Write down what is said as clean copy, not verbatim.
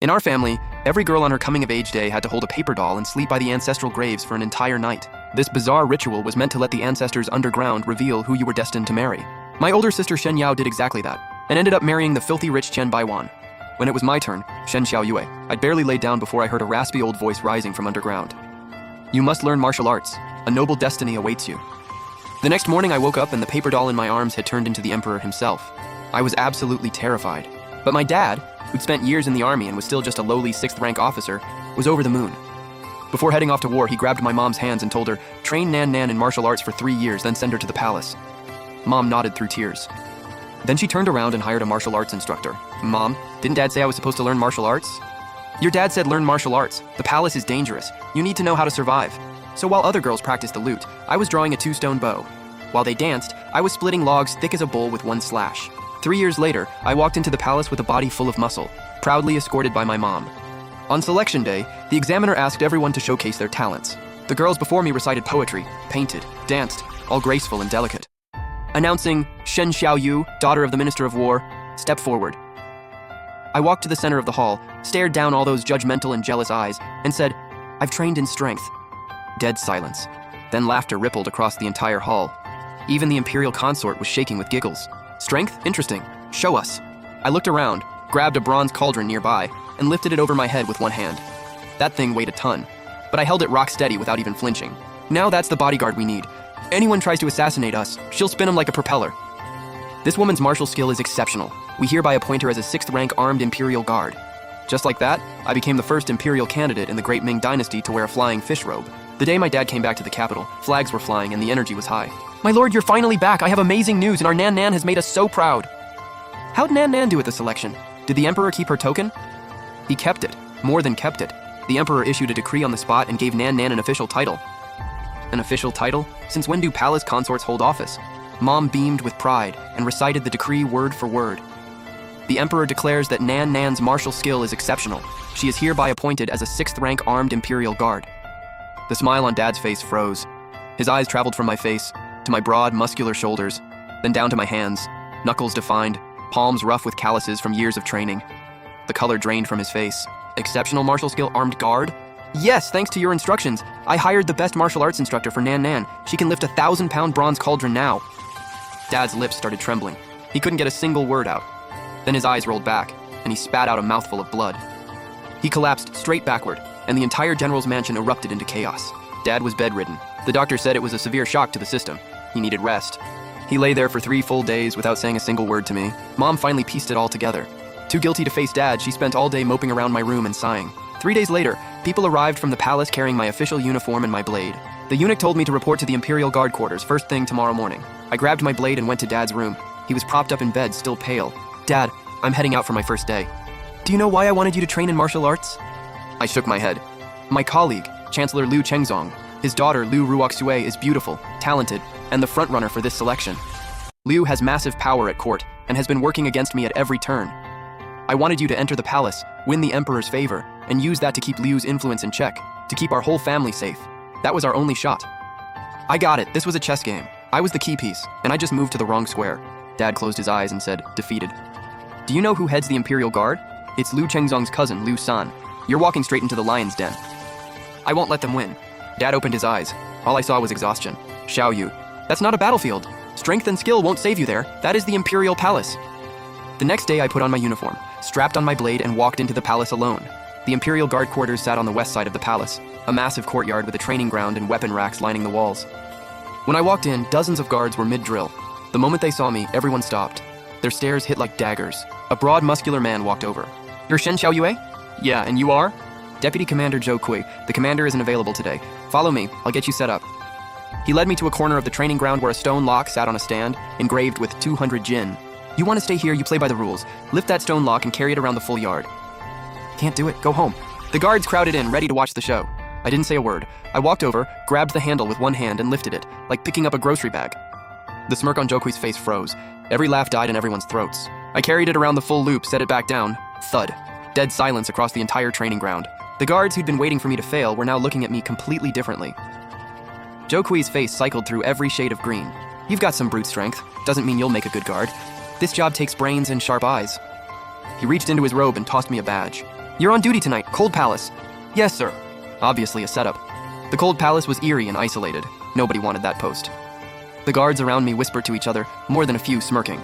In our family, every girl on her coming-of-age day had to hold a paper doll and sleep by the ancestral graves for an entire night. This bizarre ritual was meant to let the ancestors underground reveal who you were destined to marry. My older sister Shen Yao did exactly that, and ended up marrying the filthy rich Chen Baiwan. When it was my turn, Shen Xiaoyue, I'd barely laid down before I heard a raspy old voice rising from underground. You must learn martial arts. A noble destiny awaits you. The next morning I woke up and the paper doll in my arms had turned into the emperor himself. I was absolutely terrified. But my dad, who'd spent years in the army and was still just a lowly 6th rank officer, was over the moon. Before heading off to war, he grabbed my mom's hands and told her, train Nan Nan in martial arts for 3 years, then send her to the palace. Mom nodded through tears. Then she turned around and hired a martial arts instructor. Mom, didn't Dad say I was supposed to learn martial arts? Your dad said learn martial arts. The palace is dangerous. You need to know how to survive. So while other girls practiced the lute, I was drawing a 2-stone bow. While they danced, I was splitting logs thick as a bowl with one slash. 3 years later, I walked into the palace with a body full of muscle, proudly escorted by my mom. On selection day, the examiner asked everyone to showcase their talents. The girls before me recited poetry, painted, danced, all graceful and delicate. Announcing, Shen Xiaoyu, daughter of the Minister of War, step forward. I walked to the center of the hall, stared down all those judgmental and jealous eyes, and said, I've trained in strength. Dead silence. Then laughter rippled across the entire hall. Even the imperial consort was shaking with giggles. Strength? Interesting. Show us. I looked around, grabbed a bronze cauldron nearby, and lifted it over my head with one hand. That thing weighed a ton, but I held it rock steady without even flinching. Now that's the bodyguard we need. Anyone tries to assassinate us, she'll spin him like a propeller. This woman's martial skill is exceptional. We hereby appoint her as a 6th rank armed imperial guard. Just like that, I became the first imperial candidate in the Great Ming Dynasty to wear a flying fish robe. The day my dad came back to the capital, flags were flying and the energy was high. My lord, you're finally back. I have amazing news and our Nan Nan has made us so proud. How'd Nan Nan do at the selection? Did the emperor keep her token? He kept it, more than kept it. The emperor issued a decree on the spot and gave Nan Nan an official title. An official title? Since when do palace consorts hold office? Mom beamed with pride and recited the decree word for word. The emperor declares that Nan Nan's martial skill is exceptional. She is hereby appointed as a 6th rank armed imperial guard. The smile on Dad's face froze. His eyes traveled from my face to my broad, muscular shoulders, then down to my hands, knuckles defined, palms rough with calluses from years of training. The color drained from his face. Exceptional martial skill armed guard? Yes, thanks to your instructions. I hired the best martial arts instructor for Nan Nan. She can lift a 1,000-pound bronze cauldron now. Dad's lips started trembling. He couldn't get a single word out. Then his eyes rolled back, and he spat out a mouthful of blood. He collapsed straight backward, and the entire general's mansion erupted into chaos. Dad was bedridden. The doctor said it was a severe shock to the system. He needed rest. He lay there for 3 full days without saying a single word to me. Mom finally pieced it all together. Too guilty to face Dad, she spent all day moping around my room and sighing. 3 days later, people arrived from the palace carrying my official uniform and my blade. The eunuch told me to report to the Imperial Guard quarters first thing tomorrow morning. I grabbed my blade and went to Dad's room. He was propped up in bed, still pale. Dad, I'm heading out for my first day. Do you know why I wanted you to train in martial arts? I shook my head. My colleague, Chancellor Liu Chengzong, his daughter Liu Ruoxue is beautiful, talented, and the frontrunner for this selection. Liu has massive power at court and has been working against me at every turn. I wanted you to enter the palace, win the emperor's favor, and use that to keep Liu's influence in check, to keep our whole family safe. That was our only shot. I got it, this was a chess game. I was the key piece, and I just moved to the wrong square. Dad closed his eyes and said, defeated. Do you know who heads the Imperial Guard? It's Liu Chengzong's cousin, Liu San. You're walking straight into the lion's den. I won't let them win. Dad opened his eyes. All I saw was exhaustion. Xiao Yu. That's not a battlefield. Strength and skill won't save you there. That is the Imperial Palace. The next day I put on my uniform, strapped on my blade, and walked into the palace alone. The Imperial Guard quarters sat on the west side of the palace, a massive courtyard with a training ground and weapon racks lining the walls. When I walked in, dozens of guards were mid-drill. The moment they saw me, everyone stopped. Their stares hit like daggers. A broad, muscular man walked over. You're Shen Xiaoyue? Yeah, and you are? Deputy Commander Zhou Kui. The commander isn't available today. Follow me, I'll get you set up. He led me to a corner of the training ground where a stone lock sat on a stand, engraved with 200 Jin. You want to stay here, you play by the rules. Lift that stone lock and carry it around the full yard. Can't do it, go home. The guards crowded in, ready to watch the show. I didn't say a word. I walked over, grabbed the handle with one hand and lifted it, like picking up a grocery bag. The smirk on Zhou Kui's face froze. Every laugh died in everyone's throats. I carried it around the full loop, set it back down. Thud. Dead silence across the entire training ground. The guards who'd been waiting for me to fail were now looking at me completely differently. Zhou Kui's face cycled through every shade of green. You've got some brute strength. Doesn't mean you'll make a good guard. This job takes brains and sharp eyes. He reached into his robe and tossed me a badge. You're on duty tonight, Cold Palace. Yes, sir. Obviously a setup. The Cold Palace was eerie and isolated. Nobody wanted that post. The guards around me whispered to each other, more than a few smirking.